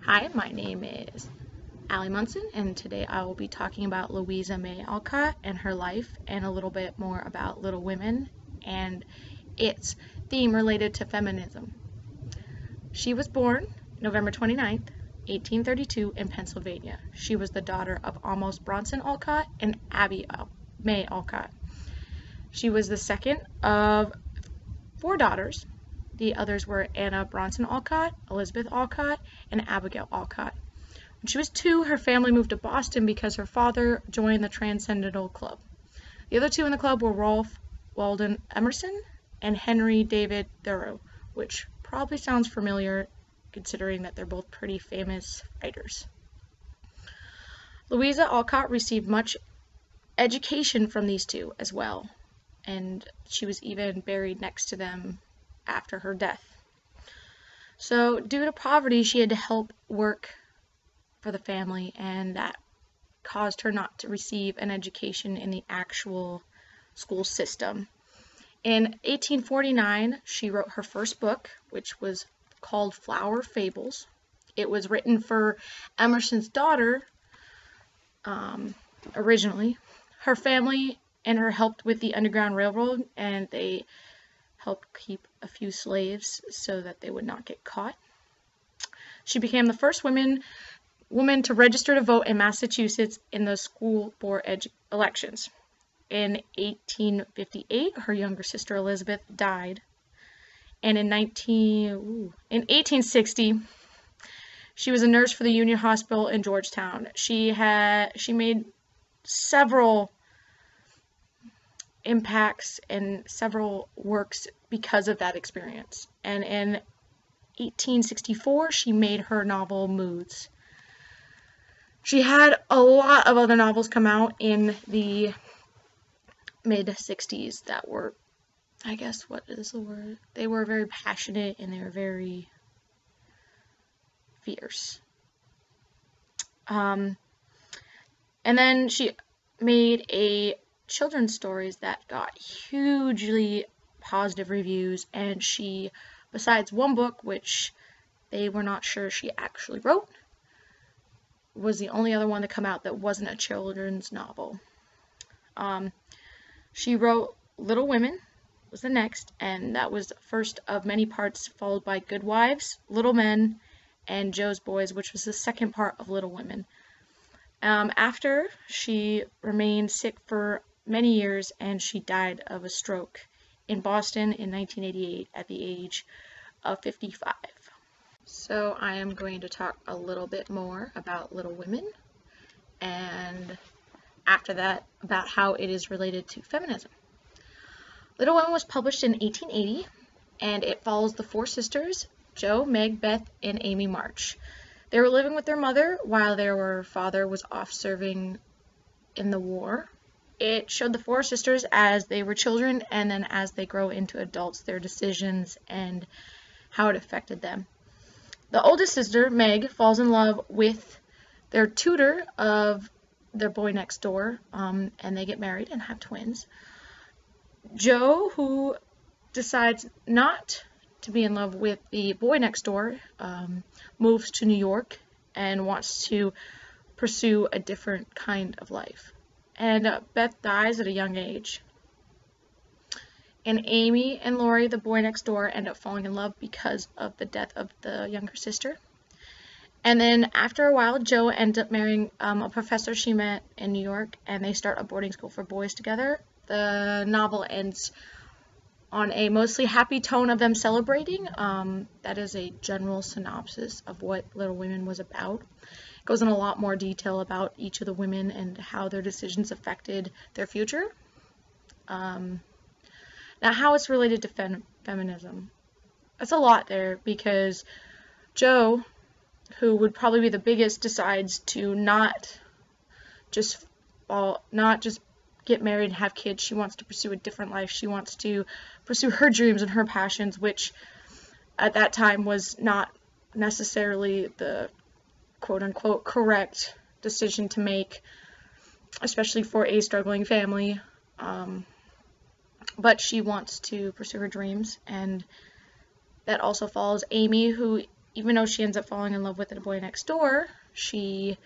Hi, my name is Allie Munson, and today I will be talking about Louisa May Alcott and her life, and a little bit more about Little Women and its theme related to feminism. She was born November 29th, 1832 in Pennsylvania. She was the daughter of Amos Bronson Alcott and Abby May Alcott. She was the second of four daughters. The others were Anna Bronson Alcott, Elizabeth Alcott, and Abigail Alcott. When she was 2, her family moved to Boston because her father joined the Transcendental Club. The other two in the club were Ralph Waldo Emerson and Henry David Thoreau, which probably sounds familiar considering that they're both pretty famous writers. Louisa Alcott received much education from these two as well, and she was even buried next to them after her death. So due to poverty, she had to help work for the family, and that caused her not to receive an education in the actual school system. In 1849, she wrote her first book, which was called Flower Fables. It was written for Emerson's daughter originally. Her family and her helped with the Underground Railroad, and they helped keep a few slaves so that they would not get caught. She became the first woman to register to vote in Massachusetts in the school board elections. In 1858, her younger sister Elizabeth died, and in 1860, she was a nurse for the Union Hospital in Georgetown. She made several impacts and several works because of that experience. And in 1864, she made her novel Moods. She had a lot of other novels come out in the mid-60s that were, I guess, what is the word? They were very passionate and they were very fierce. And then she made children's stories that got hugely positive reviews, and she, besides one book which they were not sure she actually wrote, was the only other one to come out that wasn't a children's novel. She wrote Little Women was the next, and that was the first of many parts, followed by Good Wives, Little Men, and Joe's Boys, which was the second part of Little Women. After, she remained sick for many years, and she died of a stroke in Boston in 1988 at the age of 55. So I am going to talk a little bit more about Little Women, and after that about how it is related to feminism. Little Women was published in 1880, and it follows the four sisters, Jo, Meg, Beth, and Amy March. They were living with their mother while their father was off serving in the war. It showed the four sisters as they were children, and then as they grow into adults, their decisions and how it affected them. The oldest sister, Meg, falls in love with their tutor of their boy next door, and they get married and have twins. Jo, who decides not to be in love with the boy next door, moves to New York and wants to pursue a different kind of life. And Beth dies at a young age. And Amy and Laurie, the boy next door, end up falling in love because of the death of the younger sister. And then after a while, Jo ends up marrying a professor she met in New York, and they start a boarding school for boys together. The novel ends on a mostly happy tone of them celebrating. That is a general synopsis of what Little Women was about. It goes in a lot more detail about each of the women and how their decisions affected their future. Now, how it's related to feminism. That's a lot there, because Jo, who would probably be the biggest, decides to not just get married and have kids. She wants to pursue a different life. She wants to pursue her dreams and her passions, which at that time was not necessarily the quote-unquote correct decision to make, especially for a struggling family. But she wants to pursue her dreams, and that also follows Amy, who even though she ends up falling in love with the boy next door, she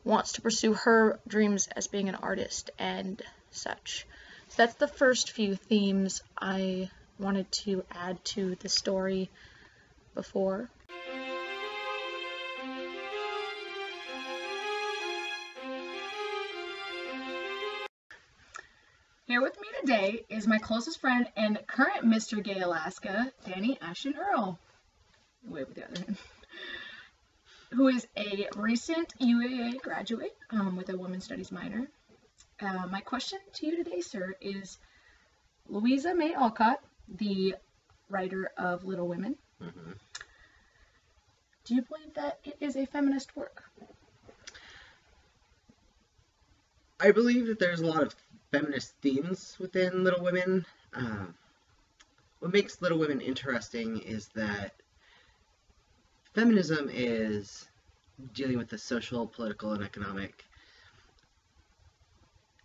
wants to pursue her dreams as being an artist and such. So that's the first few themes I wanted to add to the story before. Here with me today is my closest friend and current Mr. Gay Alaska, Danny Ashton Earl. Wave with the other hand. Who is a recent UAA graduate with a women's studies minor. My question to you today, sir, is Louisa May Alcott, the writer of Little Women, do you believe that it is a feminist work? I believe that there's a lot of feminist themes within Little Women. What makes Little Women interesting is that feminism is dealing with the social, political, and economic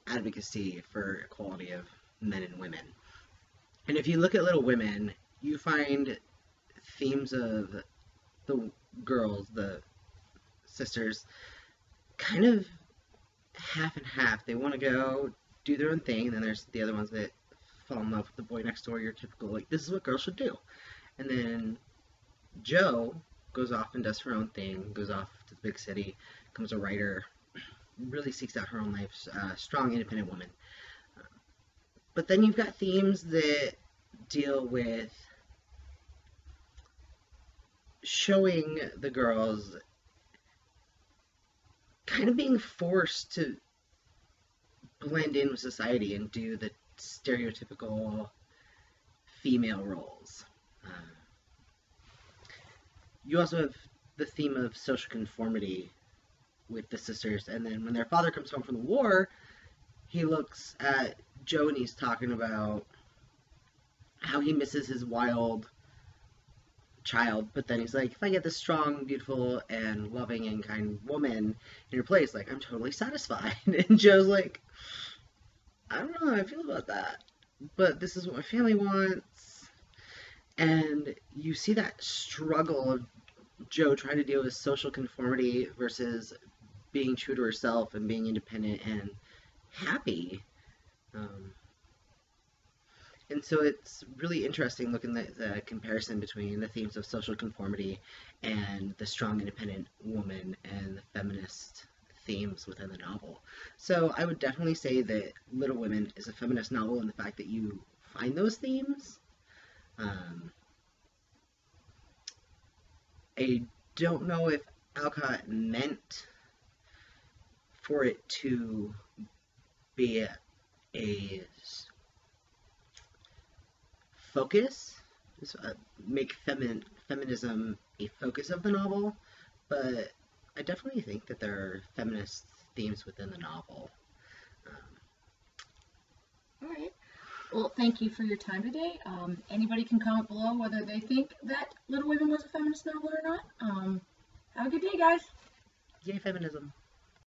advocacy for equality of men and women. And if you look at Little Women, you find themes of the girls, the sisters, kind of half and half. They want to go do their own thing, and then there's the other ones that fall in love with the boy next door. Your typical, like, this is what girls should do. And then Jo goes off and does her own thing, goes off to the big city, becomes a writer, really seeks out her own life, strong, independent woman. But then you've got themes that deal with showing the girls kind of being forced to blend in with society and do the stereotypical female roles. You also have the theme of social conformity with the sisters, and then when their father comes home from the war, he looks at Jo and he's talking about how he misses his wild child, but then he's like, if I get this strong, beautiful, and loving and kind woman in her place, like, I'm totally satisfied. And Jo's like, I don't know how I feel about that, but this is what my family wants. And you see that struggle of Jo trying to deal with social conformity versus being true to herself and being independent and happy. And so it's really interesting looking at the comparison between the themes of social conformity and the strong, independent woman and the feminist themes within the novel. So I would definitely say that Little Women is a feminist novel in the fact that you find those themes. I don't know if Alcott meant for it to be a focus, make feminism a focus of the novel, but I definitely think that there are feminist themes within the novel. All right. Well, thank you for your time today. Anybody can comment below whether they think that Little Women was a feminist novel or not. Have a good day, guys. Yay, feminism.